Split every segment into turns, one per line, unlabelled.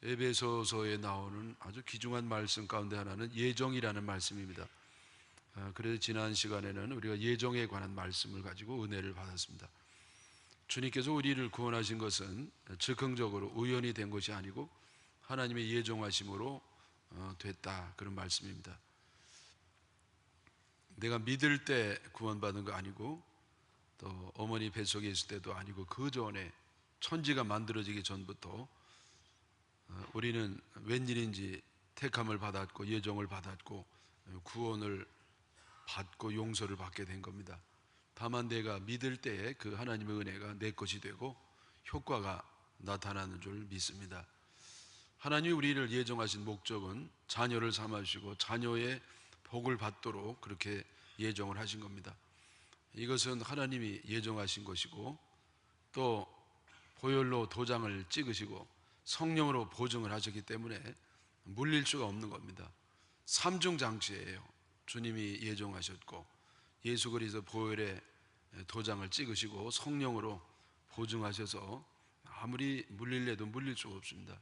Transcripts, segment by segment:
에베소서에 나오는 아주 귀중한 말씀 가운데 하나는 예정이라는 말씀입니다. 그래서 지난 시간에는 우리가 예정에 관한 말씀을 가지고 은혜를 받았습니다. 주님께서 우리를 구원하신 것은 즉흥적으로 우연히 된 것이 아니고 하나님의 예정하심으로 됐다, 그런 말씀입니다. 내가 믿을 때 구원받은 거 아니고 또 어머니 뱃속에 있을 때도 아니고 그 전에 천지가 만들어지기 전부터 우리는 웬일인지 택함을 받았고 예정을 받았고 구원을 받고 용서를 받게 된 겁니다. 다만 내가 믿을 때에 그 하나님의 은혜가 내 것이 되고 효과가 나타나는 줄 믿습니다. 하나님이 우리를 예정하신 목적은 자녀를 삼으시고 자녀의 복을 받도록 그렇게 예정을 하신 겁니다. 이것은 하나님이 예정하신 것이고 또 보혈로 도장을 찍으시고 성령으로 보증을 하셨기 때문에 물릴 수가 없는 겁니다. 삼중장치예요. 주님이 예정하셨고 예수 그리스도 보혈에 도장을 찍으시고 성령으로 보증하셔서 아무리 물릴래도 물릴 수가 없습니다.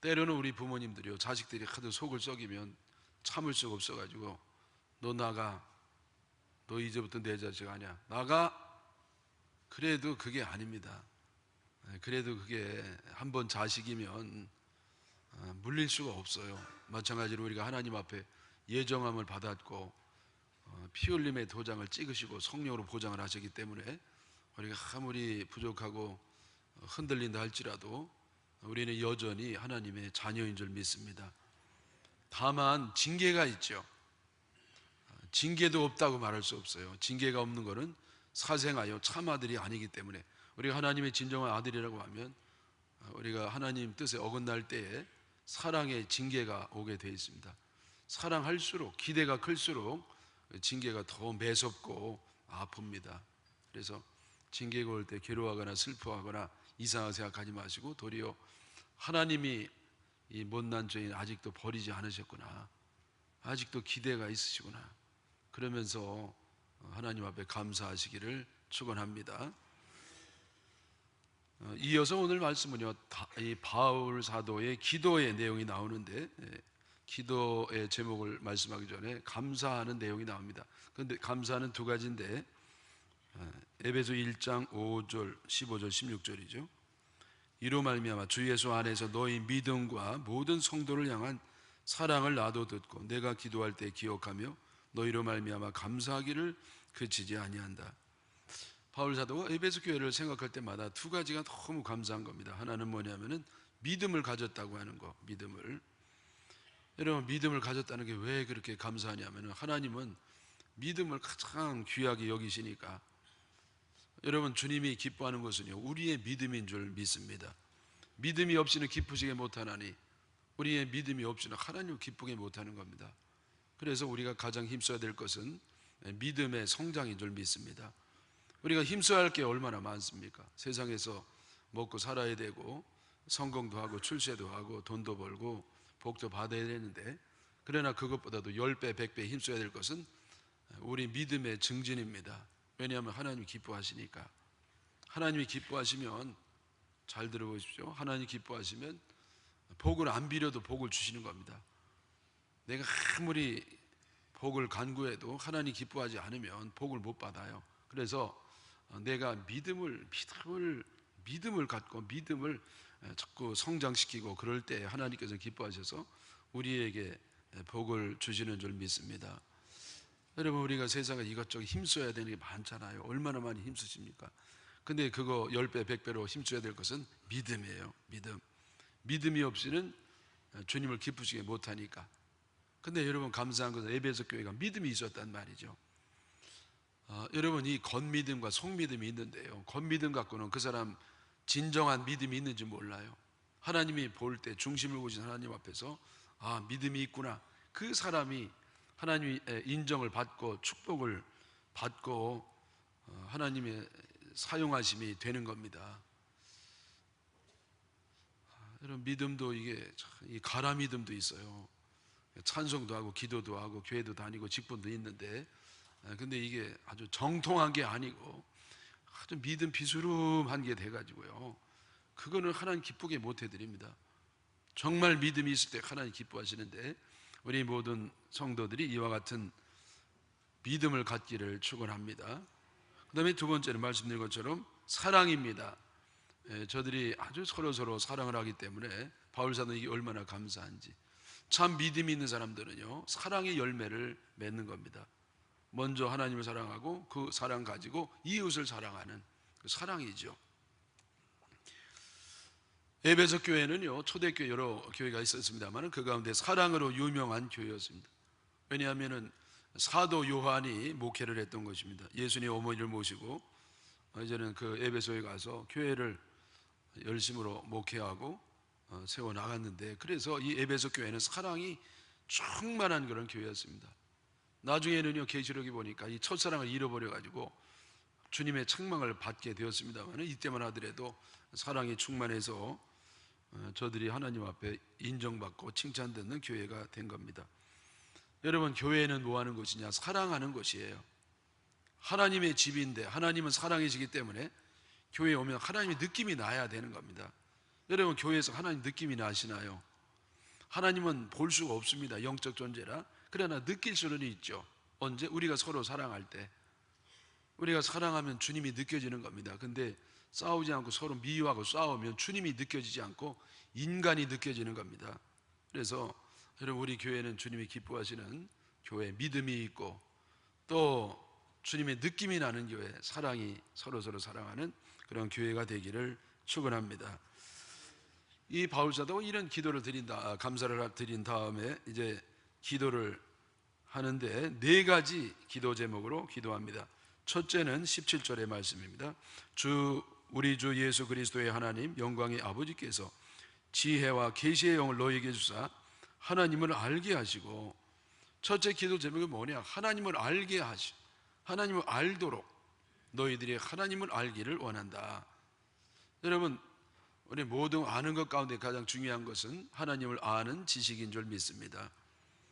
때로는 우리 부모님들이요, 자식들이 하도 속을 썩이면 참을 수가 없어가지고 너 나가, 너 이제부터 내 자식 아니야, 나가. 그래도 그게 아닙니다. 그래도 그게 한번 자식이면 물릴 수가 없어요. 마찬가지로 우리가 하나님 앞에 예정함을 받았고 피 흘림의 도장을 찍으시고 성령으로 보장을 하셨기 때문에 우리가 아무리 부족하고 흔들린다 할지라도 우리는 여전히 하나님의 자녀인 줄 믿습니다. 다만 징계가 있죠. 징계도 없다고 말할 수 없어요. 징계가 없는 것은 사생아요 참아들이 아니기 때문에 우리가 하나님의 진정한 아들이라고 하면 우리가 하나님 뜻에 어긋날 때에 사랑의 징계가 오게 되어 있습니다. 사랑할수록, 기대가 클수록 징계가 더 매섭고 아픕니다. 그래서 징계가 올 때 괴로워하거나 슬퍼하거나 이상하게 생각하지 마시고 도리어 하나님이 이 못난 죄인 아직도 버리지 않으셨구나, 아직도 기대가 있으시구나, 그러면서 하나님 앞에 감사하시기를 축원합니다. 이어서 오늘 말씀은요, 이 바울 사도의 기도의 내용이 나오는데 기도의 제목을 말씀하기 전에 감사하는 내용이 나옵니다. 그런데 감사는 두 가지인데 에베소 1장 5절, 15절, 16절이죠. 이로 말미암아 주 예수 안에서 너희 믿음과 모든 성도를 향한 사랑을 나도 듣고 내가 기도할 때 기억하며 너희로 말미암아 감사하기를 그치지 아니한다. 바울 사도가 에베소 교회를 생각할 때마다 두 가지가 너무 감사한 겁니다. 하나는 뭐냐면은 믿음을 가졌다고 하는 거, 믿음을. 여러분, 믿음을 가졌다는 게 왜 그렇게 감사하냐면은 하나님은 믿음을 가장 귀하게 여기시니까. 여러분, 주님이 기뻐하는 것은요, 우리의 믿음인 줄 믿습니다. 믿음이 없이는 기쁘시게 못하나니 우리의 믿음이 없이는 하나님을 기쁘게 못하는 겁니다. 그래서 우리가 가장 힘써야 될 것은 믿음의 성장인 줄 믿습니다. 우리가 힘써야 할 게 얼마나 많습니까? 세상에서 먹고 살아야 되고 성공도 하고 출세도 하고 돈도 벌고 복도 받아야 되는데, 그러나 그것보다도 10배, 100배 힘써야 될 것은 우리 믿음의 증진입니다. 왜냐하면 하나님이 기뻐하시니까. 하나님이 기뻐하시면, 잘 들어보십시오, 하나님이 기뻐하시면 복을 안 빌어도 복을 주시는 겁니다. 내가 아무리 복을 간구해도 하나님이 기뻐하지 않으면 복을 못 받아요. 그래서 내가 믿음을 갖고 믿음을 자꾸 성장시키고 그럴 때 하나님께서 기뻐하셔서 우리에게 복을 주시는 줄 믿습니다. 여러분, 우리가 세상에 이것저것 힘써야 되는 게 많잖아요. 얼마나 많이 힘쓰십니까? 근데 그거 10배, 100배로 힘써야 될 것은 믿음이에요. 믿음이 없이는 주님을 기쁘시게 못하니까. 근데 여러분, 감사한 것은 에베소 교회가 믿음이 있었단 말이죠. 여러분, 이 겉믿음과 속믿음이 있는데요, 겉믿음 갖고는 그 사람 진정한 믿음이 있는지 몰라요. 하나님이 볼 때 중심을 보신 하나님 앞에서 믿음이 있구나, 그 사람이 하나님의 인정을 받고 축복을 받고 하나님의 사용하심이 되는 겁니다. 여러분, 믿음도 이게 이 가라 믿음도 있어요. 찬송도 하고 기도도 하고 교회도 다니고 직분도 있는데, 근데 이게 아주 정통한 게 아니고 아주 믿음 비스름한 게 돼가지고요, 그거는 하나님 기쁘게 못 해드립니다. 정말 믿음이 있을 때 하나님 기뻐하시는데, 우리 모든 성도들이 이와 같은 믿음을 갖기를 축원합니다. 그 다음에 두 번째는 말씀드린 것처럼 사랑입니다. 저들이 아주 서로 사랑을 하기 때문에 바울 사도는 이게 얼마나 감사한지. 참 믿음이 있는 사람들은요, 사랑의 열매를 맺는 겁니다. 먼저 하나님을 사랑하고 그 사랑 가지고 이웃을 사랑하는 그 사랑이죠. 에베소 교회는요, 초대교회 여러 교회가 있었습니다만 그 가운데 사랑으로 유명한 교회였습니다. 왜냐하면 사도 요한이 목회를 했던 것입니다. 예수님 어머니를 모시고 이제는 그 에베소에 가서 교회를 열심으로 목회하고 세워 나갔는데, 그래서 이 에베소 교회는 사랑이 충만한 그런 교회였습니다. 나중에는요, 계시록에 보니까 이 첫사랑을 잃어버려 가지고 주님의 책망을 받게 되었습니다만, 이때만 하더라도 사랑이 충만해서 저들이 하나님 앞에 인정받고 칭찬받는 교회가 된 겁니다. 여러분, 교회는 뭐 하는 것이냐? 사랑하는 것이에요. 하나님의 집인데 하나님은 사랑이시기 때문에 교회에 오면 하나님의 느낌이 나야 되는 겁니다. 여러분, 교회에서 하나님 느낌이 나시나요? 하나님은 볼 수가 없습니다. 영적 존재라. 그러나 느낄 수는 있죠. 언제? 우리가 서로 사랑할 때. 우리가 사랑하면 주님이 느껴지는 겁니다. 근데 싸우지 않고 서로 미워하고 싸우면 주님이 느껴지지 않고 인간이 느껴지는 겁니다. 그래서 여러분, 우리 교회는 주님이 기뻐하시는 교회, 믿음이 있고 또 주님의 느낌이 나는 교회, 사랑이 서로 사랑하는 그런 교회가 되기를 축원합니다. 이 바울 사도가 이런 기도를 감사를 드린 다음에 이제 기도를 하는데 네 가지 기도 제목으로 기도합니다. 첫째는 17절의 말씀입니다. 우리 주 예수 그리스도의 하나님 영광의 아버지께서 지혜와 계시의 영을 너희에게 주사 하나님을 알게 하시고, 첫째 기도 제목이 뭐냐? 하나님을 알게 하나님을 알도록 너희들이 하나님을 알기를 원한다. 여러분, 우리 모두 아는 것 가운데 가장 중요한 것은 하나님을 아는 지식인 줄 믿습니다.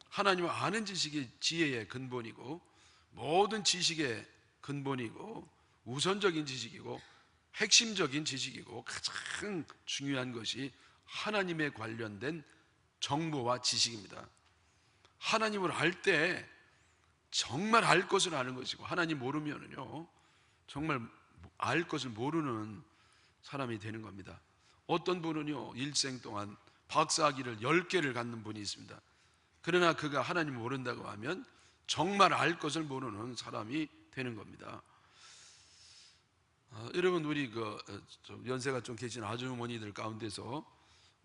하나님을 아는 지식이 지혜의 근본이고 모든 지식의 근본이고 우선적인 지식이고 핵심적인 지식이고 가장 중요한 것이 하나님에 관련된 정보와 지식입니다. 하나님을 알 때 정말 알 것을 아는 것이고, 하나님 모르면은요 정말 알 것을 모르는 사람이 되는 겁니다. 어떤 분은요 일생 동안 박사학위를 10개를 갖는 분이 있습니다. 그러나 그가 하나님을 모른다고 하면 정말 알 것을 모르는 사람이 되는 겁니다. 여러분, 우리 좀 연세가 좀 계신 아주머니들 가운데서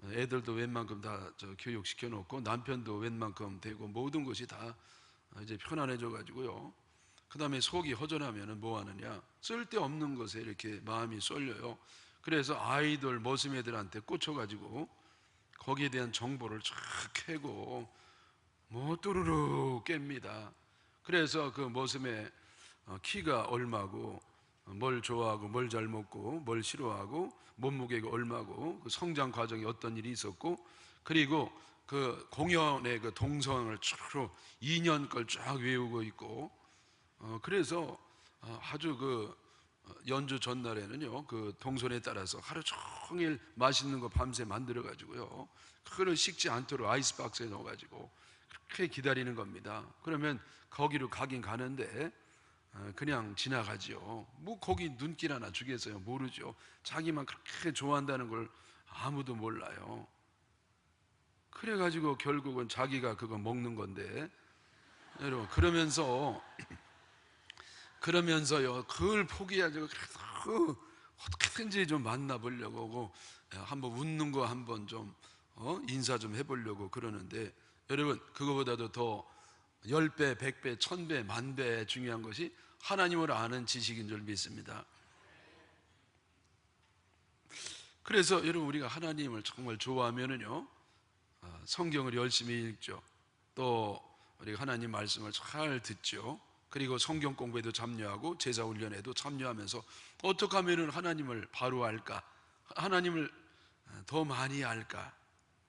애들도 웬만큼 다 교육시켜 놓고 남편도 웬만큼 되고 모든 것이 다 이제 편안해져 가지고요, 그 다음에 속이 허전하면 뭐 하느냐? 쓸데없는 것에 이렇게 마음이 쏠려요. 그래서 아이들 머슴애들한테 꽂혀가지고 거기에 대한 정보를 쫙 캐고 뭐 뚜루루 깹니다. 그래서 그 머슴의 키가 얼마고, 뭘 좋아하고 뭘 잘 먹고 뭘 싫어하고 몸무게가 얼마고 그 성장 과정에 어떤 일이 있었고, 그리고 그 공연의 그 동성을 쭉 2년 걸 쫙 외우고 있고, 그래서 아주 그 연주 전날에는요 그 동선에 따라서 하루 종일 맛있는 거 밤새 만들어 가지고요, 그걸 식지 않도록 아이스박스에 넣어 가지고 그렇게 기다리는 겁니다. 그러면 거기로 가긴 가는데 그냥 지나가지요. 뭐 거기 눈길 하나 주겠어요? 모르죠. 자기만 그렇게 좋아한다는 걸 아무도 몰라요. 그래가지고 결국은 자기가 그거 먹는 건데, 여러분, 그러면서요 그걸 포기하죠. 그래서 어떻게든지 좀 만나보려고 한번 웃는 거 한번 좀 인사 좀 해보려고 그러는데, 여러분, 그거보다도 더 10배, 100배, 1000배, 만배 중요한 것이 하나님을 아는 지식인 줄 믿습니다. 그래서 여러분, 우리가 하나님을 정말 좋아하면은요 성경을 열심히 읽죠. 또 우리가 하나님 말씀을 잘 듣죠. 그리고 성경 공부에도 참여하고 제자 훈련에도 참여하면서 어떻게 하면은 하나님을 바로 알까, 하나님을 더 많이 알까,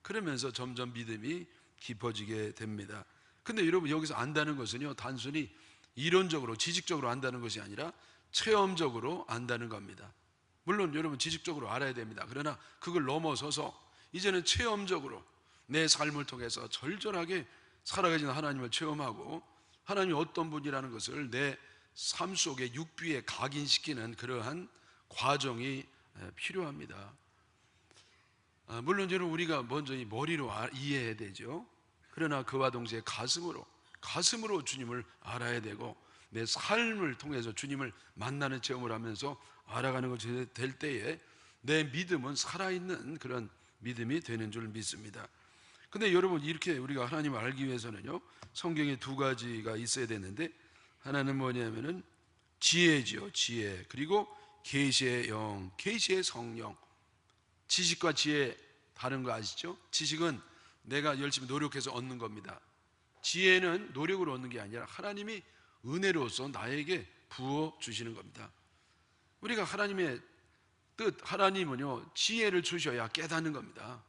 그러면서 점점 믿음이 깊어지게 됩니다. 근데 여러분, 여기서 안다는 것은요 단순히 이론적으로 지식적으로 안다는 것이 아니라 체험적으로 안다는 겁니다. 물론 여러분 지식적으로 알아야 됩니다. 그러나 그걸 넘어서서 이제는 체험적으로 내 삶을 통해서 절절하게 살아가시는 하나님을 체험하고 하나님이 어떤 분이라는 것을 내 삶 속에 육비에 각인시키는 그러한 과정이 필요합니다. 물론 여러분, 우리가 먼저 이 머리로 이해해야 되죠. 그러나 그와 동시에 가슴으로 주님을 알아야 되고 내 삶을 통해서 주님을 만나는 체험을 하면서 알아가는 것이 될 때에 내 믿음은 살아있는 그런 믿음이 되는 줄 믿습니다. 근데 여러분, 이렇게 우리가 하나님을 알기 위해서는요, 성경에 두 가지가 있어야 되는데, 하나는 뭐냐면은 지혜지요, 지혜. 그리고 계시의 영, 계시의 성령. 지식과 지혜 다른 거 아시죠? 지식은 내가 열심히 노력해서 얻는 겁니다. 지혜는 노력으로 얻는 게 아니라 하나님이 은혜로서 나에게 부어 주시는 겁니다. 우리가 하나님의 뜻, 하나님은요, 지혜를 주셔야 깨닫는 겁니다.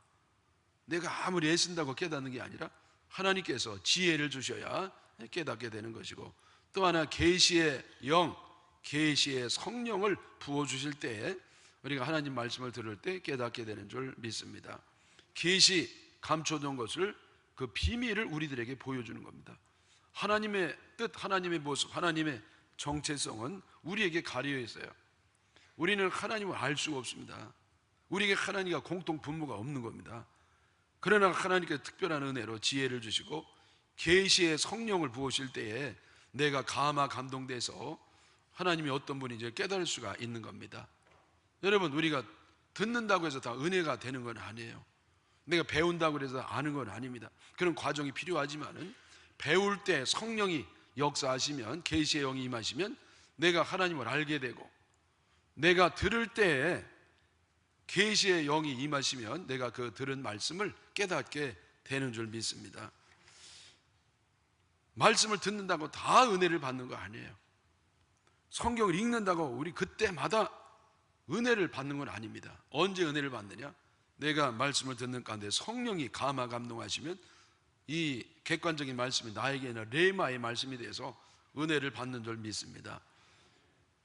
내가 아무리 애쓴다고 깨닫는 게 아니라 하나님께서 지혜를 주셔야 깨닫게 되는 것이고, 또 하나 계시의 영, 계시의 성령을 부어 주실 때에 우리가 하나님 말씀을 들을 때 깨닫게 되는 줄 믿습니다. 계시, 감춰둔 것을, 그 비밀을 우리들에게 보여주는 겁니다. 하나님의 뜻, 하나님의 모습, 하나님의 정체성은 우리에게 가려 있어요. 우리는 하나님을 알 수가 없습니다. 우리에게 하나님과 공통 분모가 없는 겁니다. 그러나 하나님께서 특별한 은혜로 지혜를 주시고 계시의 성령을 부으실 때에 내가 감동돼서 하나님이 어떤 분인지 깨달을 수가 있는 겁니다. 여러분, 우리가 듣는다고 해서 다 은혜가 되는 건 아니에요. 내가 배운다고 해서 아는 건 아닙니다. 그런 과정이 필요하지만은 배울 때 성령이 역사하시면, 계시의 영이 임하시면 내가 하나님을 알게 되고, 내가 들을 때에 계시의 영이 임하시면 내가 그 들은 말씀을 깨닫게 되는 줄 믿습니다. 말씀을 듣는다고 다 은혜를 받는 거 아니에요. 성경을 읽는다고 우리 그때마다 은혜를 받는 건 아닙니다. 언제 은혜를 받느냐? 내가 말씀을 듣는 가운데 성령이 감동하시면 이 객관적인 말씀이 나에게는 레마의 말씀이 돼서 은혜를 받는 줄 믿습니다.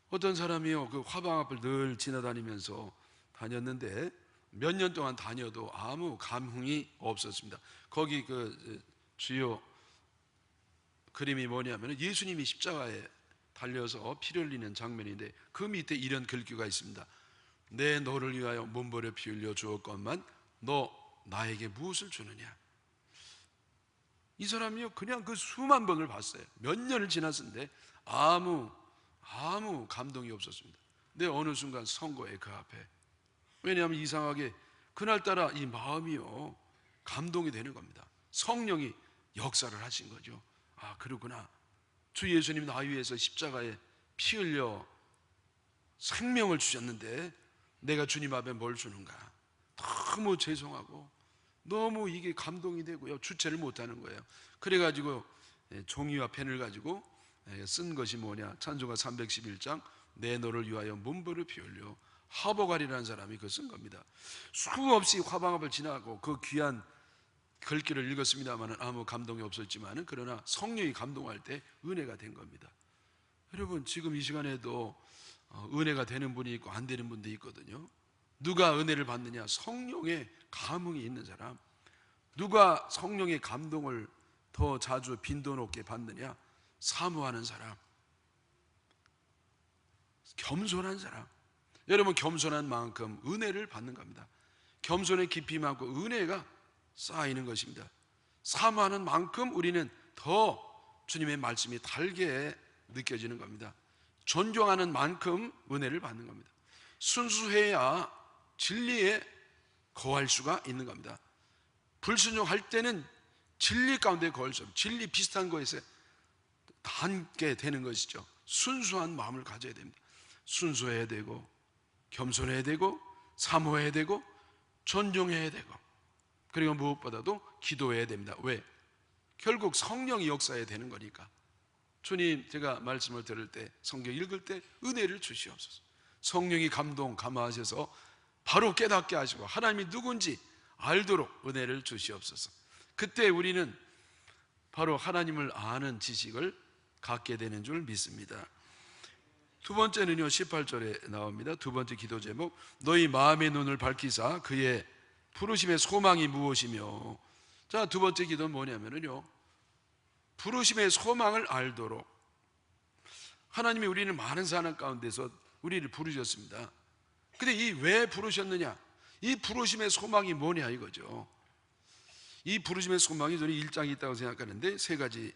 어떤 사람이요, 그 화방 앞을 늘 지나다니면서 다녔는데 몇 년 동안 다녀도 아무 감흥이 없었습니다. 거기 그 주요 그림이 뭐냐면 예수님이 십자가에 달려서 피를 흘리는 장면인데, 그 밑에 이런 글귀가 있습니다. 내 너를 위하여 몸버려 피 흘려 주었건만 너 나에게 무엇을 주느냐. 이 사람이요, 그냥 그 수만 번을 봤어요. 몇 년을 지났는데 아무 감동이 없었습니다. 근데 어느 순간 선거에 그 앞에, 왜냐하면 이상하게 그날따라 이 마음이요, 감동이 되는 겁니다. 성령이 역사를 하신 거죠. 아, 그러구나. 주 예수님 나 위해서 십자가에 피 흘려 생명을 주셨는데 내가 주님 앞에 뭘 주는가. 너무 죄송하고 너무 이게 감동이 되고요, 주체를 못하는 거예요. 그래가지고 종이와 펜을 가지고 쓴 것이 뭐냐, 찬송가 311장 내 너를 위하여 몸부를 피 흘려. 하보갈이라는 사람이 그거 쓴 겁니다. 수없이 화방 앞을 지나고 그 귀한 글귀를 읽었습니다만 아무 감동이 없었지만, 그러나 성령이 감동할 때 은혜가 된 겁니다. 여러분, 지금 이 시간에도 은혜가 되는 분이 있고 안 되는 분도 있거든요. 누가 은혜를 받느냐? 성령의 감흥이 있는 사람. 누가 성령의 감동을 더 자주 빈도 높게 받느냐? 사모하는 사람, 겸손한 사람. 여러분, 겸손한 만큼 은혜를 받는 겁니다. 겸손의 깊이 많고 은혜가 쌓이는 것입니다. 사모하는 만큼 우리는 더 주님의 말씀이 달게 느껴지는 겁니다. 존경하는 만큼 은혜를 받는 겁니다. 순수해야 진리에 거할 수가 있는 겁니다. 불순종할 때는 진리 가운데 거할 수 없어요. 진리 비슷한 것에 닿게 되는 것이죠. 순수한 마음을 가져야 됩니다. 순수해야 되고 겸손해야 되고 사모해야 되고 존중해야 되고, 그리고 무엇보다도 기도해야 됩니다. 왜? 결국 성령이 역사해야 되는 거니까. 주님, 제가 말씀을 들을 때, 성경 읽을 때 은혜를 주시옵소서. 성령이 감화하셔서 바로 깨닫게 하시고 하나님이 누군지 알도록 은혜를 주시옵소서. 그때 우리는 바로 하나님을 아는 지식을 갖게 되는 줄 믿습니다. 두 번째는요, 18절에 나옵니다. 두 번째 기도 제목, 너희 마음의 눈을 밝히사 그의 부르심의 소망이 무엇이며, 자, 두 번째 기도는 뭐냐면요, 부르심의 소망을 알도록. 하나님이 우리는 많은 사람 가운데서 우리를 부르셨습니다. 근데 이 왜 부르셨느냐, 이 부르심의 소망이 뭐냐 이거죠. 이 부르심의 소망이 저는 1장이 있다고 생각하는데 세 가지,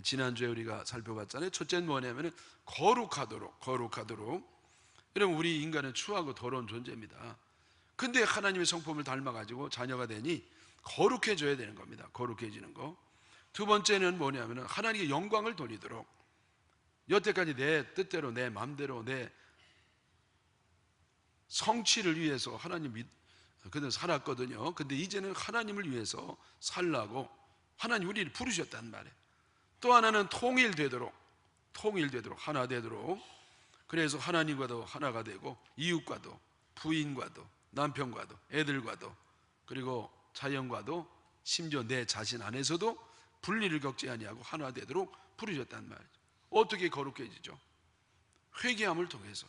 지난주에 우리가 살펴봤잖아요. 첫째는 뭐냐면 거룩하도록. 여러분, 우리 인간은 추하고 더러운 존재입니다. 근데 하나님의 성품을 닮아가지고 자녀가 되니 거룩해져야 되는 겁니다. 거룩해지는 거. 두 번째는 뭐냐면 하나님께 영광을 돌리도록. 여태까지 내 뜻대로, 내 마음대로, 내 성취를 위해서 그들 살았거든요. 근데 이제는 하나님을 위해서 살라고 하나님 우리를 부르셨단 말이에요. 또 하나는 통일되도록, 하나 되도록. 그래서 하나님과도 하나가 되고, 이웃과도, 부인과도, 남편과도, 애들과도, 그리고 자연과도, 심지어 내 자신 안에서도 분리를 겪지 아니하고 하나 되도록 부르셨단 말이죠. 어떻게 거룩해지죠? 회개함을 통해서.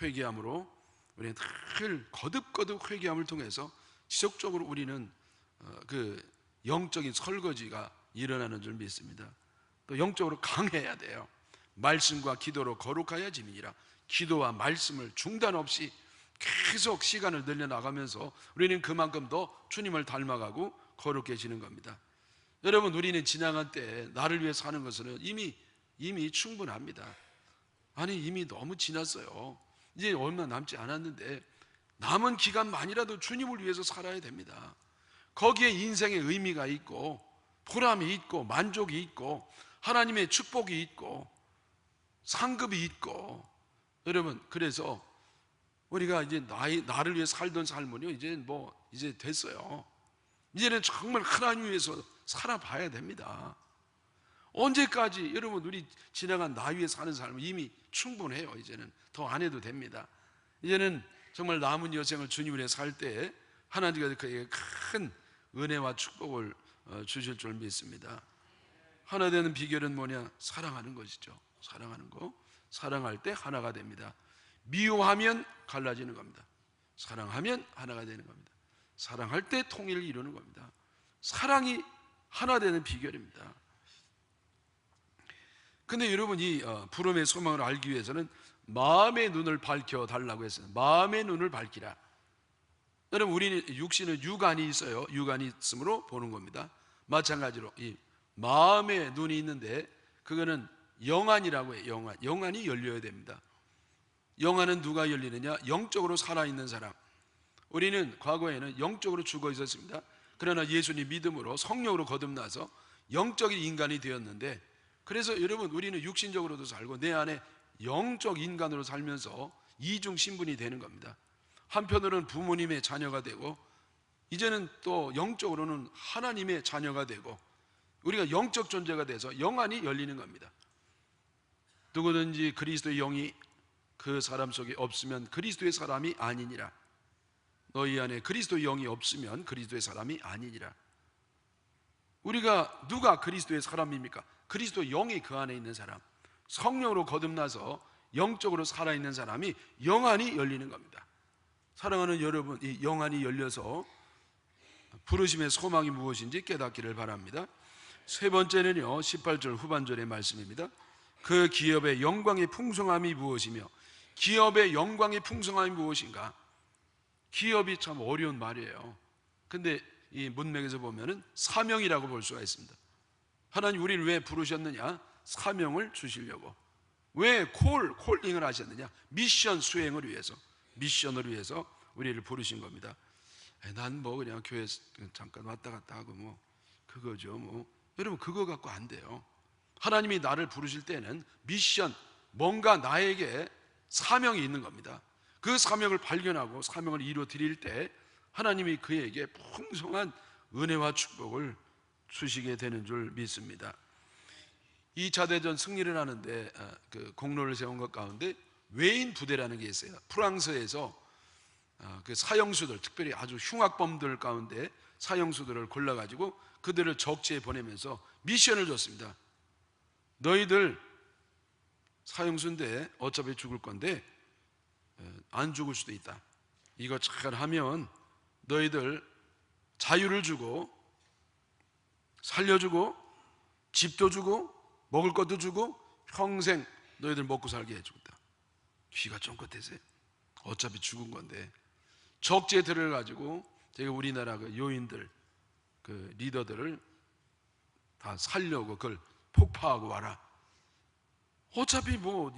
회개함으로 우리는 늘 거듭 회개함을 통해서 지속적으로 우리는 그 영적인 설거지가 일어나는 줄 믿습니다. 또 영적으로 강해야 돼요. 말씀과 기도로 거룩하여 짐이니라. 기도와 말씀을 중단 없이 계속 시간을 늘려나가면서 우리는 그만큼 더 주님을 닮아가고 거룩해지는 겁니다. 여러분, 우리는 지나간 때에 나를 위해 사는 것은 이미 충분합니다. 아니, 이미 너무 지났어요. 이제 얼마 남지 않았는데 남은 기간만이라도 주님을 위해서 살아야 됩니다. 거기에 인생의 의미가 있고 보람이 있고 만족이 있고 하나님의 축복이 있고 상급이 있고. 여러분, 그래서 우리가 이제 나를 위해 살던 삶은요, 이제 됐어요. 이제는 정말 하나님 위해서 살아봐야 됩니다. 언제까지? 여러분, 우리 지나간 나 위해 사는 삶은 이미 충분해요. 이제는 더 안 해도 됩니다. 이제는 정말 남은 여생을 주님을 위해 살 때 하나님께서 그에게 큰 은혜와 축복을 주실 줄 믿습니다. 하나 되는 비결은 뭐냐? 사랑하는 것이죠. 사랑하는 거. 사랑할 때 하나가 됩니다. 미워하면 갈라지는 겁니다. 사랑하면 하나가 되는 겁니다. 사랑할 때 통일을 이루는 겁니다. 사랑이 하나 되는 비결입니다. 근데 여러분, 이 부름의 소망을 알기 위해서는 마음의 눈을 밝혀달라고 했어요. 마음의 눈을 밝히라. 여러분, 우리는 육신은 육안이 있어요. 육안이 있으므로 보는 겁니다. 마찬가지로 이 마음의 눈이 있는데 그거는 영안이라고 해요. 영안이 열려야 됩니다. 영안은 누가 열리느냐? 영적으로 살아있는 사람. 우리는 과거에는 영적으로 죽어 있었습니다. 그러나 예수님 믿음으로 성령으로 거듭나서 영적인 인간이 되었는데, 그래서 여러분, 우리는 육신적으로도 살고 내 안에 영적 인간으로 살면서 이중 신분이 되는 겁니다. 한편으로는 부모님의 자녀가 되고 이제는 또 영적으로는 하나님의 자녀가 되고 우리가 영적 존재가 돼서 영안이 열리는 겁니다. 누구든지 그리스도의 영이 그 사람 속에 없으면 그리스도의 사람이 아니니라. 너희 안에 그리스도의 영이 없으면 그리스도의 사람이 아니니라. 우리가 누가 그리스도의 사람입니까? 그리스도 영이 그 안에 있는 사람, 성령으로 거듭나서 영적으로 살아있는 사람이 영안이 열리는 겁니다. 사랑하는 여러분, 이 영안이 열려서 부르심의 소망이 무엇인지 깨닫기를 바랍니다. 세 번째는요, 18절 후반절의 말씀입니다. 그 기업의 영광의 풍성함이 무엇이며. 기업의 영광의 풍성함이 무엇인가? 기업이 참 어려운 말이에요. 근데 이 문맥에서 보면은 사명이라고 볼 수가 있습니다. 하나님 우리를 왜 부르셨느냐? 사명을 주시려고. 왜 콜링을 하셨느냐? 미션 수행을 위해서, 미션을 위해서 우리를 부르신 겁니다. 난 그냥 교회 잠깐 왔다 갔다 하고 그거죠. 여러분, 그거 갖고 안 돼요. 하나님이 나를 부르실 때는 미션, 뭔가 나에게 사명이 있는 겁니다. 그 사명을 발견하고 사명을 이루어 드릴 때 하나님이 그에게 풍성한 은혜와 축복을 주시게 되는 줄 믿습니다. 2차 대전 승리를 하는데 그 공로를 세운 것 가운데 외인 부대라는 게 있어요. 프랑스에서 그 사형수들, 특별히 아주 흉악범들 가운데 사형수들을 골라가지고 그들을 적지에 보내면서 미션을 줬습니다. 너희들 사형수인데 어차피 죽을 건데 안 죽을 수도 있다. 이거 잘 하면 너희들 자유를 주고 살려주고 집도 주고 먹을 것도 주고 평생 너희들 먹고 살게 해주겠다. 귀가 쫑긋해세요. 어차피 죽은 건데. 적재에 들어가지고 제가 우리나라 그 요인들, 그 리더들을 다 살려고 그걸 폭파하고 와라. 어차피 뭐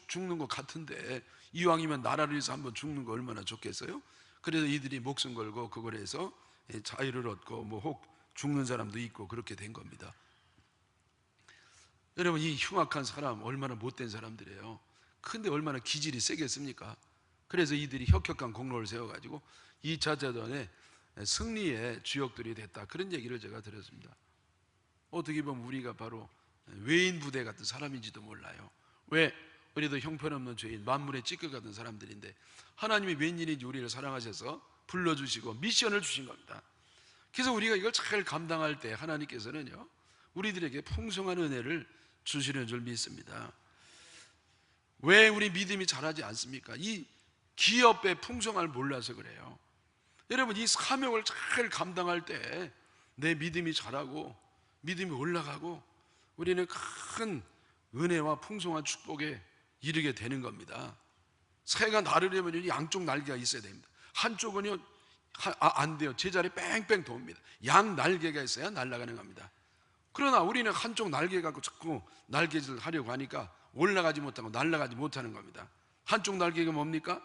죽는 것 같은데 이왕이면 나라를 위해서 한번 죽는 거 얼마나 좋겠어요? 그래서 이들이 목숨 걸고 그걸 해서 자유를 얻고 뭐 혹 죽는 사람도 있고 그렇게 된 겁니다. 여러분, 이 흉악한 사람 얼마나 못된 사람들이에요. 근데 얼마나 기질이 세겠습니까? 그래서 이들이 혁혁한 공로를 세워가지고 2차 대전의 승리의 주역들이 됐다, 그런 얘기를 제가 들었습니다. 어떻게 보면 우리가 바로 외인 부대 같은 사람인지도 몰라요. 왜? 우리도 형편없는 죄인, 만물의 찌꺼기 같은 사람들인데 하나님이 웬일인지 우리를 사랑하셔서 불러주시고 미션을 주신 겁니다. 그래서 우리가 이걸 잘 감당할 때 하나님께서는요, 우리들에게 풍성한 은혜를 주시는 줄 믿습니다. 왜 우리 믿음이 자라지 않습니까? 이 기업의 풍성함을 몰라서 그래요. 여러분, 이 사명을 잘 감당할 때 내 믿음이 자라고 믿음이 올라가고 우리는 큰 은혜와 풍성한 축복에 이르게 되는 겁니다. 새가 나르려면 양쪽 날개가 있어야 됩니다. 한쪽은요 안 돼요. 제자리 뺑뺑 돕니다. 양 날개가 있어야 날아가는 겁니다. 그러나 우리는 한쪽 날개 갖고 자꾸 날개질을 하려고 하니까 올라가지 못하고 날아가지 못하는 겁니다. 한쪽 날개가 뭡니까?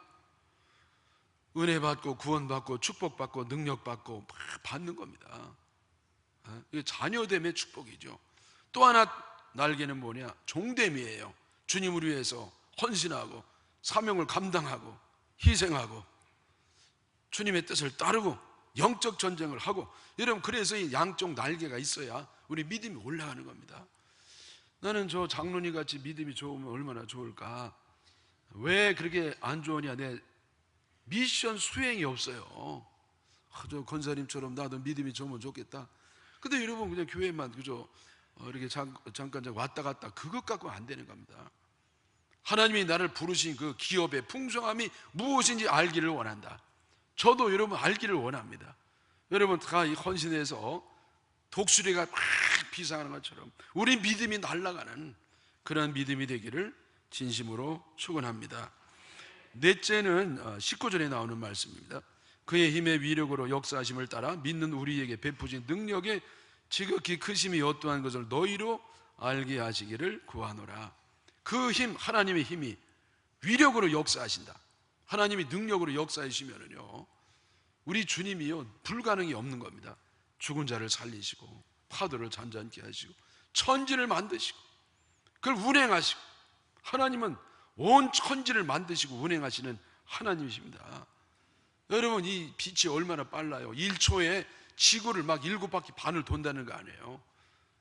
은혜 받고 구원받고 축복받고 능력받고 받는 겁니다. 이게 자녀됨의 축복이죠. 또 하나 날개는 뭐냐? 종됨이에요. 주님을 위해서 헌신하고 사명을 감당하고 희생하고 주님의 뜻을 따르고 영적 전쟁을 하고, 여러분, 그래서 이 양쪽 날개가 있어야 우리 믿음이 올라가는 겁니다. 나는 저 장로님 같이 믿음이 좋으면 얼마나 좋을까? 왜 그렇게 안 좋으냐? 내 미션 수행이 없어요. 저 권사님처럼 나도 믿음이 좋으면 좋겠다. 근데 여러분, 그냥 교회만 그저 이렇게 잠깐 왔다 갔다, 그것 갖고 안 되는 겁니다. 하나님이 나를 부르신 그 기업의 풍성함이 무엇인지 알기를 원한다. 저도 여러분 알기를 원합니다. 여러분 다 이 헌신해서 독수리가 막 비상하는 것처럼 우리 믿음이 날아가는 그런 믿음이 되기를 진심으로 축원합니다. 넷째는 19절에 나오는 말씀입니다. 그의 힘의 위력으로 역사하심을 따라 믿는 우리에게 베푸신 능력의 지극히 크심이 어떠한 것을 너희로 알게 하시기를 구하노라. 그 힘, 하나님의 힘이 위력으로 역사하신다. 하나님이 능력으로 역사하시면은요, 우리 주님이요 불가능이 없는 겁니다. 죽은 자를 살리시고 파도를 잔잔케 하시고 천지를 만드시고 그걸 운행하시고, 하나님은 온 천지를 만드시고 운행하시는 하나님이십니다. 여러분, 이 빛이 얼마나 빨라요. 1초에 지구를 막 7바퀴 반을 돈다는 거 아니에요.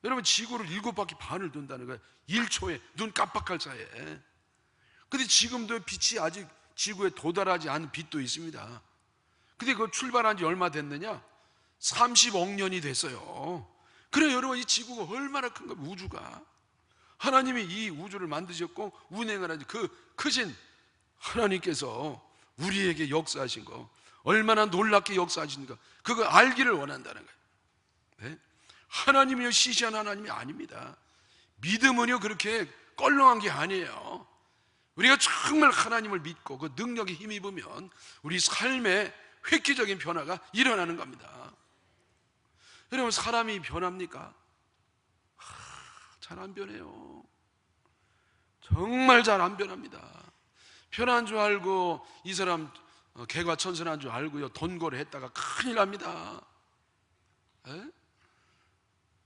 여러분, 지구를 7바퀴 반을 돈다는 거예요. 1초에, 눈 깜빡할 사이에. 근데 지금도 빛이 아직 지구에 도달하지 않은 빛도 있습니다. 근데 그 출발한 지 얼마 됐느냐? 30억 년이 됐어요. 그래, 여러분, 이 지구가 얼마나 큰 겁니까? 우주가. 하나님이 이 우주를 만드셨고 운행을 하신 그 크신 하나님께서 우리에게 역사하신 거, 얼마나 놀랍게 역사하시는가, 그거 알기를 원한다는 거예요. 네? 하나님이요 시시한 하나님이 아닙니다. 믿음은요 그렇게 껄렁한 게 아니에요. 우리가 정말 하나님을 믿고 그 능력에 힘입으면 우리 삶에 획기적인 변화가 일어나는 겁니다. 여러분, 사람이 변합니까? 잘 안 변해요. 정말 잘 안 변합니다. 편한 줄 알고 이 사람 개과천선한 줄 알고요 돈거래 했다가 큰일 납니다. 에?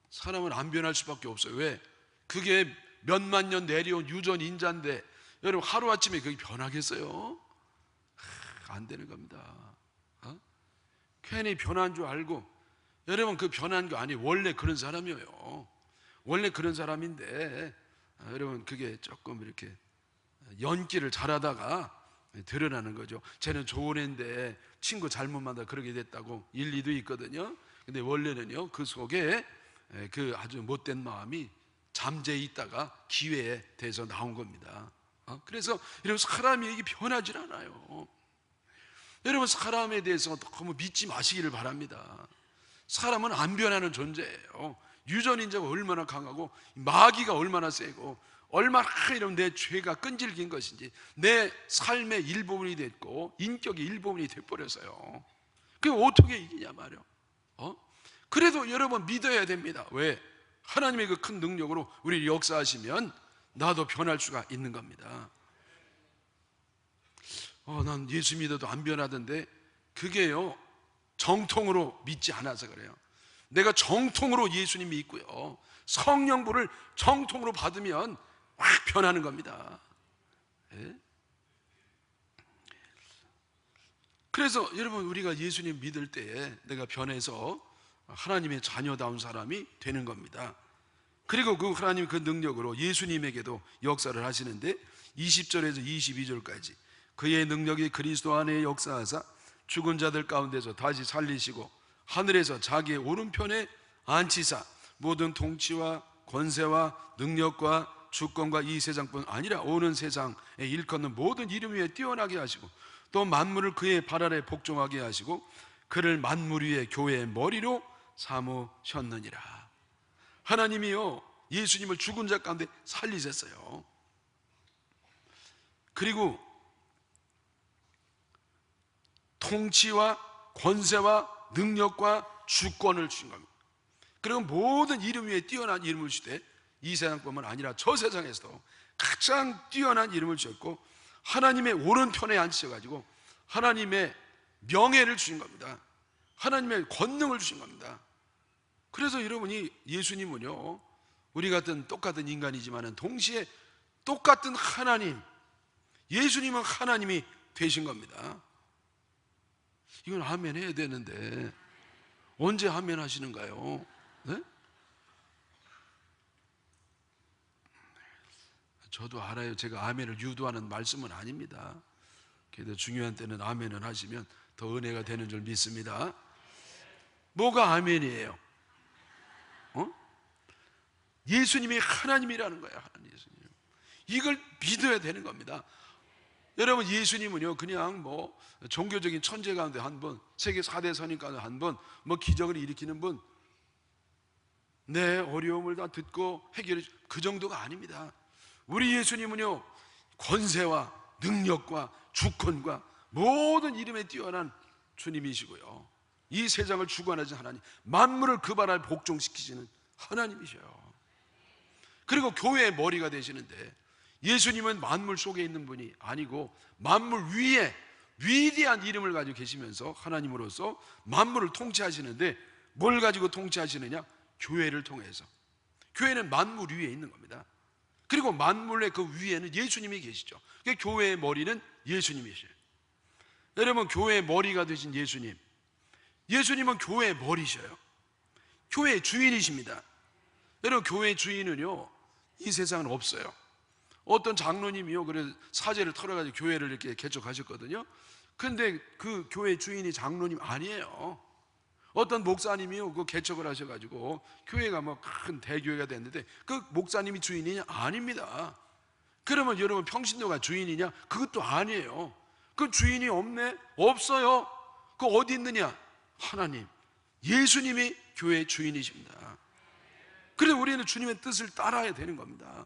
사람은 안 변할 수밖에 없어요. 왜? 그게 몇만 년 내려온 유전 인자인데 여러분 하루아침에 그게 변하겠어요? 안 되는 겁니다. 괜히 변한 줄 알고, 여러분 그 변한 거 아니에요. 원래 그런 사람이에요. 원래 그런 사람인데 여러분 그게 조금 이렇게 연기를 잘하다가 드러나는 거죠. 쟤는 좋은 애인데 친구 잘못 만나 그렇게 됐다고 일리도 있거든요. 근데 원래는요 그 속에 그 아주 못된 마음이 잠재해 있다가 기회에 대해서 나온 겁니다. 그래서 이런 사람이 이게 변하질 않아요. 여러분, 사람에 대해서 너무 믿지 마시기를 바랍니다. 사람은 안 변하는 존재예요. 유전인자가 얼마나 강하고 마귀가 얼마나 세고 얼마나 이런 내 죄가 끈질긴 것인지 내 삶의 일부분이 됐고 인격의 일부분이 돼버려서요. 그게 어떻게 이기냐 말이요. 그래도 여러분 믿어야 됩니다. 왜? 하나님의 그 큰 능력으로 우리를 역사하시면 나도 변할 수가 있는 겁니다. 난 예수 믿어도 안 변하던데, 그게요 정통으로 믿지 않아서 그래요. 내가 정통으로 예수님 믿고요 성령불을 정통으로 받으면 확 변하는 겁니다. 예? 그래서 여러분, 우리가 예수님 믿을 때에 내가 변해서 하나님의 자녀다운 사람이 되는 겁니다. 그리고 그 하나님 그 능력으로 예수님에게도 역사를 하시는데 20절에서 22절까지 그의 능력이 그리스도 안에 역사하사 죽은 자들 가운데서 다시 살리시고 하늘에서 자기의 오른편에 앉히사 모든 통치와 권세와 능력과 주권과 이 세상뿐 아니라 오는 세상에 일컫는 모든 이름 위에 뛰어나게 하시고 또 만물을 그의 발 아래 복종하게 하시고 그를 만물 위의 교회의 머리로 삼으셨느니라. 하나님이요 예수님을 죽은 자 가운데 살리셨어요. 그리고 통치와 권세와 능력과 주권을 주신 겁니다. 그리고 모든 이름 위에 뛰어난 이름을 주되 이 세상뿐만 아니라 저 세상에서도 가장 뛰어난 이름을 주셨고 하나님의 오른편에 앉히셔가지고 하나님의 명예를 주신 겁니다. 하나님의 권능을 주신 겁니다. 그래서 여러분이 예수님은요 우리 같은 똑같은 인간이지만 동시에 똑같은 하나님, 예수님은 하나님이 되신 겁니다. 이건 아멘 해야 되는데 언제 아멘 하시는가요? 네? 저도 알아요. 제가 아멘을 유도하는 말씀은 아닙니다. 그래도 중요한 때는 아멘을 하시면 더 은혜가 되는 줄 믿습니다. 뭐가 아멘이에요? 예수님이 하나님이라는 거예요. 하나님 예수님. 이걸 믿어야 되는 겁니다. 여러분, 예수님은요 그냥 뭐 종교적인 천재 가운데 한 분, 세계 4대 선인 가운데 한 분, 뭐 기적을 일으키는 분, 내 어려움을 다 듣고 해결해 주, 그 정도가 아닙니다. 우리 예수님은요 권세와 능력과 주권과 모든 이름에 뛰어난 주님이시고요 이 세상을 주관하신 하나님, 만물을 그 발 아래 복종시키시는 하나님이셔요. 그리고 교회의 머리가 되시는데 예수님은 만물 속에 있는 분이 아니고 만물 위에 위대한 이름을 가지고 계시면서 하나님으로서 만물을 통치하시는데 뭘 가지고 통치하시느냐? 교회를 통해서. 교회는 만물 위에 있는 겁니다. 그리고 만물의 그 위에는 예수님이 계시죠. 그러니까 교회의 머리는 예수님이셔요. 여러분, 교회의 머리가 되신 예수님, 예수님은 교회의 머리셔요. 교회의 주인이십니다. 여러분, 교회의 주인은요 이 세상은 없어요. 어떤 장로님이요 그래 사제를 털어가지고 교회를 이렇게 개척하셨거든요. 근데 그 교회 주인이 장로님 아니에요. 어떤 목사님이요 그 개척을 하셔가지고 교회가 뭐 큰 대교회가 됐는데 그 목사님이 주인이냐? 아닙니다. 그러면 여러분 평신도가 주인이냐? 그것도 아니에요. 그 주인이 없네? 없어요. 그 어디 있느냐? 하나님, 예수님이 교회의 주인이십니다. 그래서 우리는 주님의 뜻을 따라야 되는 겁니다.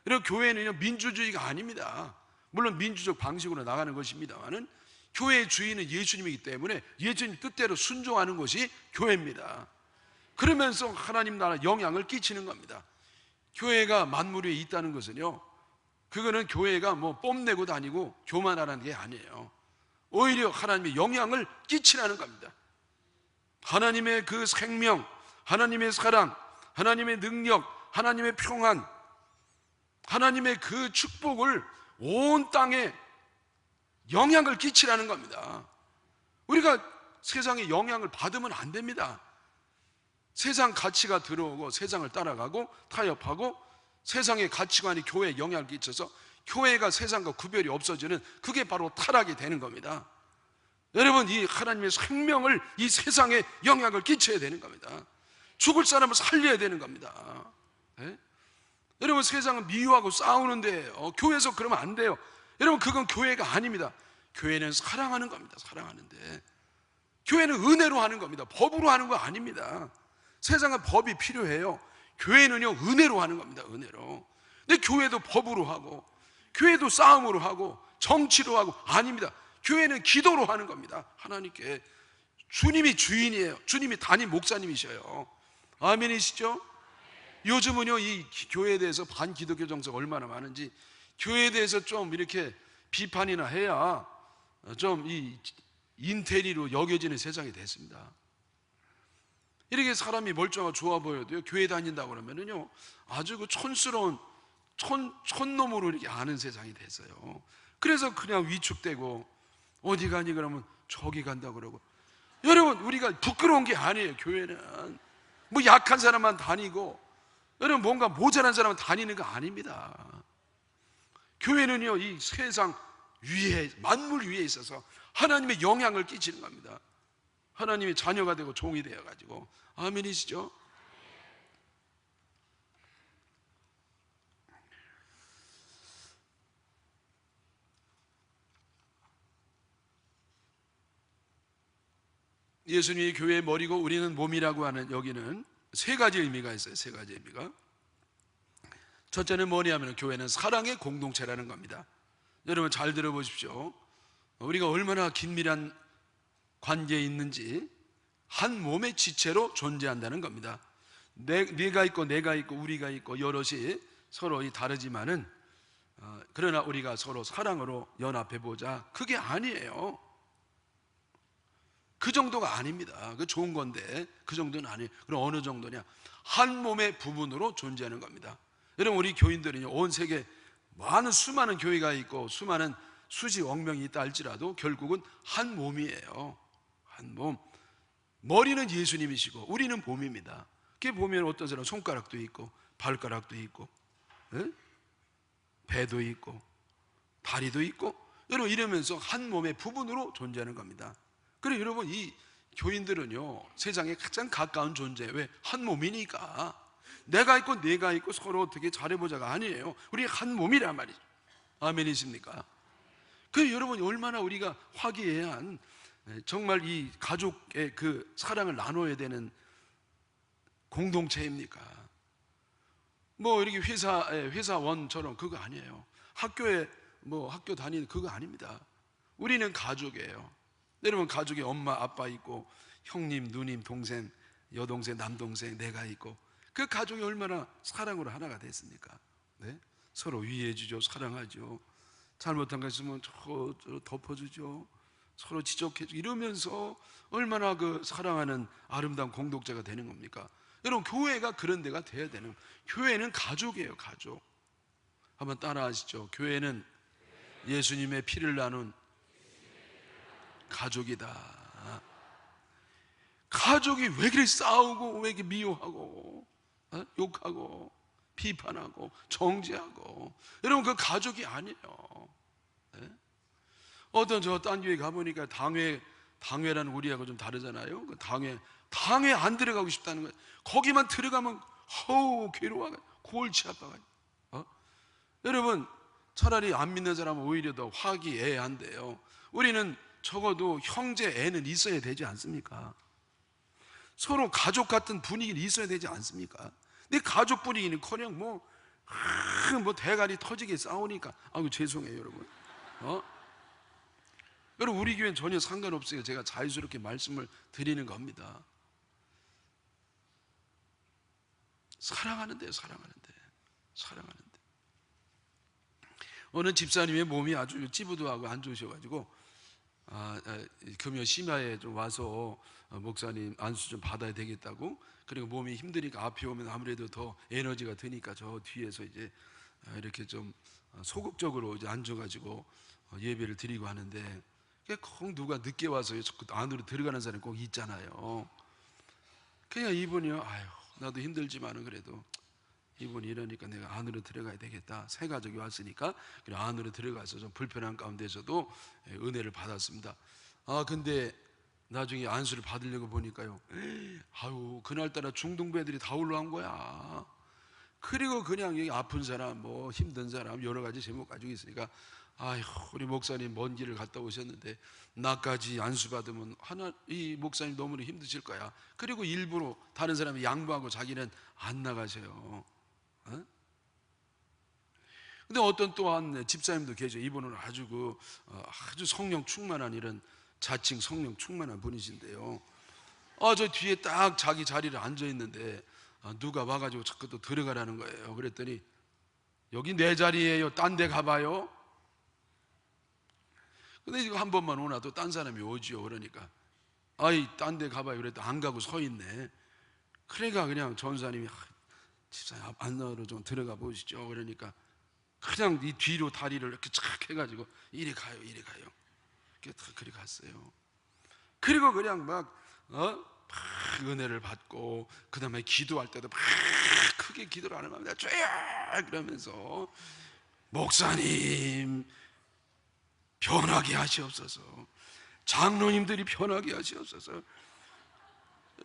그리고 교회는요 민주주의가 아닙니다. 물론 민주적 방식으로 나가는 것입니다만은 교회의 주인은 예수님이기 때문에 예수님 뜻대로 순종하는 것이 교회입니다. 그러면서 하나님 나라 영향을 끼치는 겁니다. 교회가 만물 위에 있다는 것은요 그거는 교회가 뭐 뽐내고 다니고 교만하라는 게 아니에요. 오히려 하나님의 영향을 끼치라는 겁니다. 하나님의 그 생명, 하나님의 사랑, 하나님의 능력, 하나님의 평안, 하나님의 그 축복을 온 땅에 영향을 끼치라는 겁니다. 우리가 세상에 영향을 받으면 안 됩니다. 세상 가치가 들어오고 세상을 따라가고 타협하고 세상의 가치관이 교회에 영향을 끼쳐서 교회가 세상과 구별이 없어지는 그게 바로 타락이 되는 겁니다. 여러분, 이 하나님의 생명을 이 세상에 영향을 끼쳐야 되는 겁니다. 죽을 사람을 살려야 되는 겁니다. 네? 여러분, 세상은 미워하고 싸우는데 교회에서 그러면 안 돼요. 여러분, 그건 교회가 아닙니다. 교회는 사랑하는 겁니다. 사랑하는데 교회는 은혜로 하는 겁니다. 법으로 하는 거 아닙니다. 세상은 법이 필요해요. 교회는요 은혜로 하는 겁니다. 은혜로. 근데 교회도 법으로 하고 교회도 싸움으로 하고 정치로 하고 아닙니다. 교회는 기도로 하는 겁니다. 하나님께. 주님이 주인이에요. 주님이 담임 목사님이셔요. 아멘이시죠? 요즘은요 이 교회에 대해서 반기독교 정서가 얼마나 많은지 교회에 대해서 좀 이렇게 비판이나 해야 좀 이 인테리로 여겨지는 세상이 됐습니다. 이렇게 사람이 멀쩡하고 좋아 보여도요 교회 다닌다고 그러면은요 아주 그 촌스러운 촌놈으로 이렇게 아는 세상이 됐어요. 그래서 그냥 위축되고 어디 가니 그러면 저기 간다 그러고. 여러분 우리가 부끄러운 게 아니에요. 교회는 뭐 약한 사람만 다니고 여러분 뭔가 모자란 사람만 다니는 거 아닙니다. 교회는요 이 세상 위에 만물 위에 있어서 하나님의 영향을 끼치는 겁니다. 하나님의 자녀가 되고 종이 되어가지고. 아멘이시죠? 예수님이 교회의 머리고 우리는 몸이라고 하는 여기는 세 가지 의미가 있어요. 세 가지 의미가. 첫째는 뭐냐면 교회는 사랑의 공동체라는 겁니다. 여러분 잘 들어보십시오. 우리가 얼마나 긴밀한 관계에 있는지 한 몸의 지체로 존재한다는 겁니다. 네가 있고 내가 있고 우리가 있고 여럿이 서로 다르지만은 그러나 우리가 서로 사랑으로 연합해 보자. 그게 아니에요. 그 정도가 아닙니다. 그 좋은 건데 그 정도는 아니에요. 그럼 어느 정도냐? 한 몸의 부분으로 존재하는 겁니다. 여러분 우리 교인들은요 온 세계 많은 수많은 교회가 있고 수많은 수십억 명이 있다 할지라도 결국은 한 몸이에요. 한 몸. 머리는 예수님이시고 우리는 몸입니다. 그게 보면 어떤 사람은 손가락도 있고 발가락도 있고 배도 있고 다리도 있고 여러분 이러면서 한 몸의 부분으로 존재하는 겁니다. 그래서 여러분 이 교인들은요 세상에 가장 가까운 존재. 왜? 한 몸이니까. 내가 있고 내가 있고 서로 어떻게 잘해보자가 아니에요. 우리 한 몸이란 말이죠. 아멘이십니까? 그래서 여러분 얼마나 우리가 화기애애한 정말 이 가족의 그 사랑을 나눠야 되는 공동체입니까? 뭐 이렇게 회사원처럼 그거 아니에요. 학교에 뭐 학교 다니는 그거 아닙니다. 우리는 가족이에요. 여러분 가족에 엄마 아빠 있고 형님 누님 동생 여동생 남동생 내가 있고 그 가족이 얼마나 사랑으로 하나가 됐습니까? 네? 서로 위해주죠. 사랑하죠. 잘못한 거 있으면 저 덮어주죠. 서로 지적해주고 이러면서 얼마나 그 사랑하는 아름다운 공동체가 되는 겁니까? 여러분 교회가 그런 데가 돼야 되는. 교회는 가족이에요. 가족. 한번 따라 하시죠. 교회는 예수님의 피를 나눈 가족이다. 가족이 왜 그렇게 싸우고 왜 이렇게 미워하고 욕하고 비판하고 정죄하고. 여러분 그 가족이 아니에요. 네? 어떤 저 딴 교회 가보니까 당회라는 우리하고 좀 다르잖아요. 그 당회 안 들어가고 싶다는 거예요. 거기만 들어가면 허우 괴로워가 골치 아파가지고. 여러분 차라리 안 믿는 사람은 오히려 더 화기애애한데요. 우리는 적어도 형제 애는 있어야 되지 않습니까? 서로 가족 같은 분위기는 있어야 되지 않습니까? 근데 가족 분위기는커녕 뭐 대가리 터지게 싸우니까 아이고 죄송해요 여러분. 여러분 우리 교회는 전혀 상관없어요. 제가 자유스럽게 말씀을 드리는 겁니다. 사랑하는데요. 사랑하는데 어느 집사님의 몸이 아주 찌부두하고 안 좋으셔가지고 금요 심야에 좀 와서 목사님 안수 좀 받아야 되겠다고. 그리고 몸이 힘드니까 앞에 오면 아무래도 더 에너지가 드니까 저 뒤에서 이제 이렇게 좀 소극적으로 이제 앉아가지고 예배를 드리고 하는데 꼭 누가 늦게 와서 안으로 들어가는 사람이 꼭 있잖아요. 그냥 이분이요 아유 나도 힘들지만은 그래도 이분이 이러니까 내가 안으로 들어가야 되겠다. 새 가족이 왔으니까 그냥 안으로 들어가서 좀 불편한 가운데서도 은혜를 받았습니다. 근데 나중에 안수를 받으려고 보니까요 아유 그날따라 중등부애들이 다 올라온 거야. 그리고 그냥 여기 아픈 사람 뭐 힘든 사람 여러 가지 제목 가지고 있으니까 아휴, 우리 목사님 먼 길을 갔다 오셨는데 나까지 안수 받으면 이 목사님 너무나 힘드실 거야. 그리고 일부러 다른 사람이 양보하고 자기는 안 나가세요. 어? 근데 어떤 또한 집사님도 계셔. 이분은 아주 성령 충만한 이런 자칭 성령 충만한 분이신데요. 저 뒤에 딱 자기 자리를 앉아 있는데 누가 와가지고 자꾸 또 들어가라는 거예요. 그랬더니 여기 내 자리예요. 딴 데 가봐요. 근데 이거 한 번만 오나도 딴 사람이 오지요. 그러니까 아이 딴 데 가봐요. 그래도 안 가고 서 있네. 그러니까 그냥 전사님이 집사님 안으로 좀 들어가 보시죠. 그러니까 그냥 이 뒤로 다리를 이렇게 착 해가지고 이리 가요. 그리 갔어요. 그리고 그냥 막 은혜를 받고 그 다음에 기도할 때도 막 크게 기도를 하는 겁니다. 쫙 그러면서 목사님 편하게 하시옵소서, 장로님들이 편하게 하시옵소서.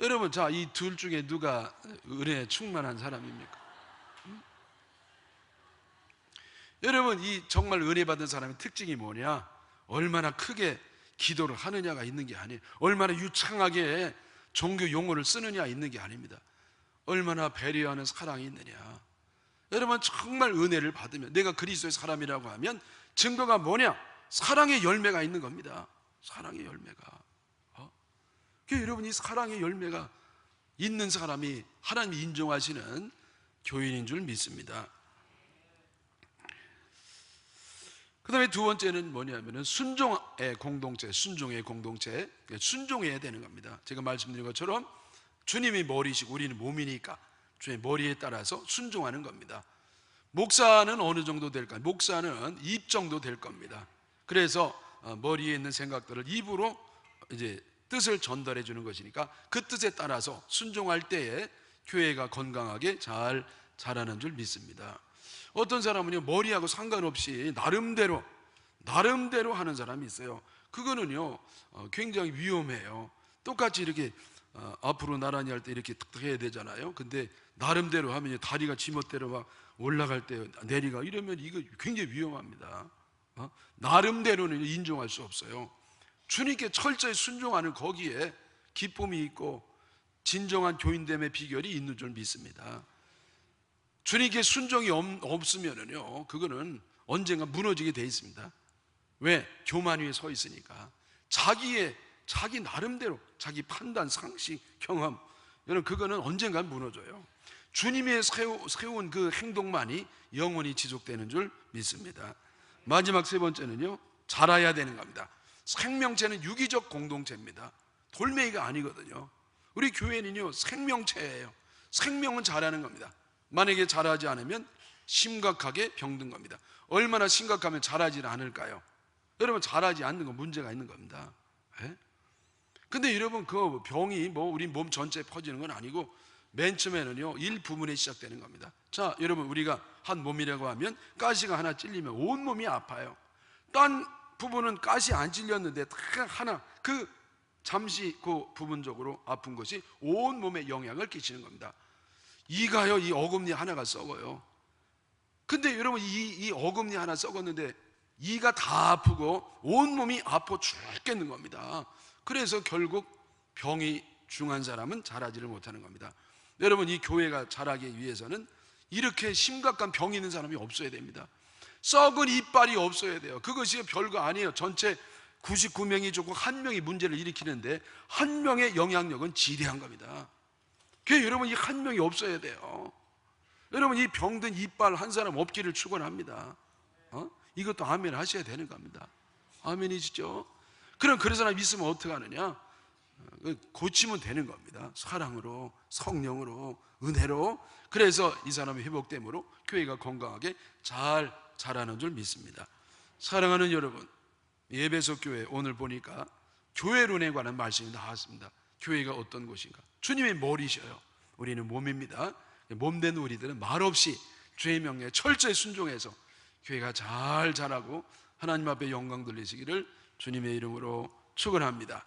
여러분, 자, 이 둘 중에 누가 은혜에 충만한 사람입니까? 여러분, 이 정말 은혜 받은 사람의 특징이 뭐냐? 얼마나 크게 기도를 하느냐가 있는 게 아니에요. 얼마나 유창하게 종교 용어를 쓰느냐 있는 게 아닙니다. 얼마나 배려하는 사랑이 있느냐. 여러분, 정말 은혜를 받으면, 내가 그리스도의 사람이라고 하면 증거가 뭐냐? 사랑의 열매가 있는 겁니다. 사랑의 열매가. 여러분, 이 사랑의 열매가 있는 사람이 하나님이 인정하시는 교인인 줄 믿습니다. 그 다음에 두 번째는 뭐냐면은 순종의 공동체, 순종해야 되는 겁니다. 제가 말씀드린 것처럼 주님이 머리시고 우리는 몸이니까 주의 머리에 따라서 순종하는 겁니다. 목사는 어느 정도 될까요? 목사는 입 정도 될 겁니다. 그래서 머리에 있는 생각들을 입으로 이제 뜻을 전달해 주는 것이니까 그 뜻에 따라서 순종할 때에 교회가 건강하게 잘 자라는 줄 믿습니다. 어떤 사람은요, 머리하고 상관없이 나름대로 하는 사람이 있어요. 그거는요 굉장히 위험해요. 똑같이 이렇게 앞으로 나란히 할 때 이렇게 탁탁 해야 되잖아요. 근데 나름대로 하면 다리가 지멋대로 막 올라갈 때 내리가 이러면 이거 굉장히 위험합니다. 나름대로는 인정할 수 없어요. 주님께 철저히 순종하는 거기에 기쁨이 있고 진정한 교인됨의 비결이 있는 줄 믿습니다. 주님께 순종이 없으면은요, 그거는 언젠가 무너지게 돼 있습니다. 왜? 교만 위에 서 있으니까. 자기 나름대로 자기 판단, 상식, 경험, 여러분 그거는 언젠가 무너져요. 주님이 세운 그 행동만이 영원히 지속되는 줄 믿습니다. 마지막 세 번째는요, 자라야 되는 겁니다. 생명체는 유기적 공동체입니다. 돌멩이가 아니거든요. 우리 교회는요 생명체예요. 생명은 자라는 겁니다. 만약에 자라지 않으면 심각하게 병든 겁니다. 얼마나 심각하면 자라지 않을까요? 여러분, 자라지 않는 건 문제가 있는 겁니다. 근데 여러분, 그 병이 우리 몸 전체에 퍼지는 건 아니고 맨 처음에는요 일부분에 시작되는 겁니다. 자, 여러분, 우리가 한 몸이라고 하면 가시가 하나 찔리면 온 몸이 아파요. 딴 부분은 가시 안 찔렸는데 하나 잠시 그 부분적으로 아픈 것이 온 몸에 영향을 끼치는 겁니다. 이가요, 이 어금니 하나가 썩어요. 근데 여러분, 이 어금니 하나 썩었는데 이가 다 아프고 온 몸이 아파 죽겠는 겁니다. 그래서 결국 병이 중한 사람은 자라지를 못하는 겁니다. 여러분, 이 교회가 자라기 위해서는 이렇게 심각한 병이 있는 사람이 없어야 됩니다. 썩은 이빨이 없어야 돼요. 그것이 별거 아니에요. 전체 99명이 좋고 한 명이 문제를 일으키는데 한 명의 영향력은 지대한 겁니다. 그래서 여러분, 이 한 명이 없어야 돼요. 여러분, 이 병든 이빨 한 사람 없기를 축원합니다. 이것도 아멘 하셔야 되는 겁니다. 아멘이시죠? 그럼 그런 사람이 있으면 어떻게 하느냐? 고치면 되는 겁니다. 사랑으로, 성령으로, 은혜로. 그래서 이 사람의 회복됨으로 교회가 건강하게 잘 자라는 줄 믿습니다. 사랑하는 여러분, 에베소 교회 오늘 보니까 교회론에 관한 말씀이 나왔습니다. 교회가 어떤 곳인가? 주님의 머리셔요. 우리는 몸입니다. 몸된 우리들은 말없이 주의 명령에 철저히 순종해서 교회가 잘 자라고 하나님 앞에 영광 돌리시기를 주님의 이름으로 축원합니다.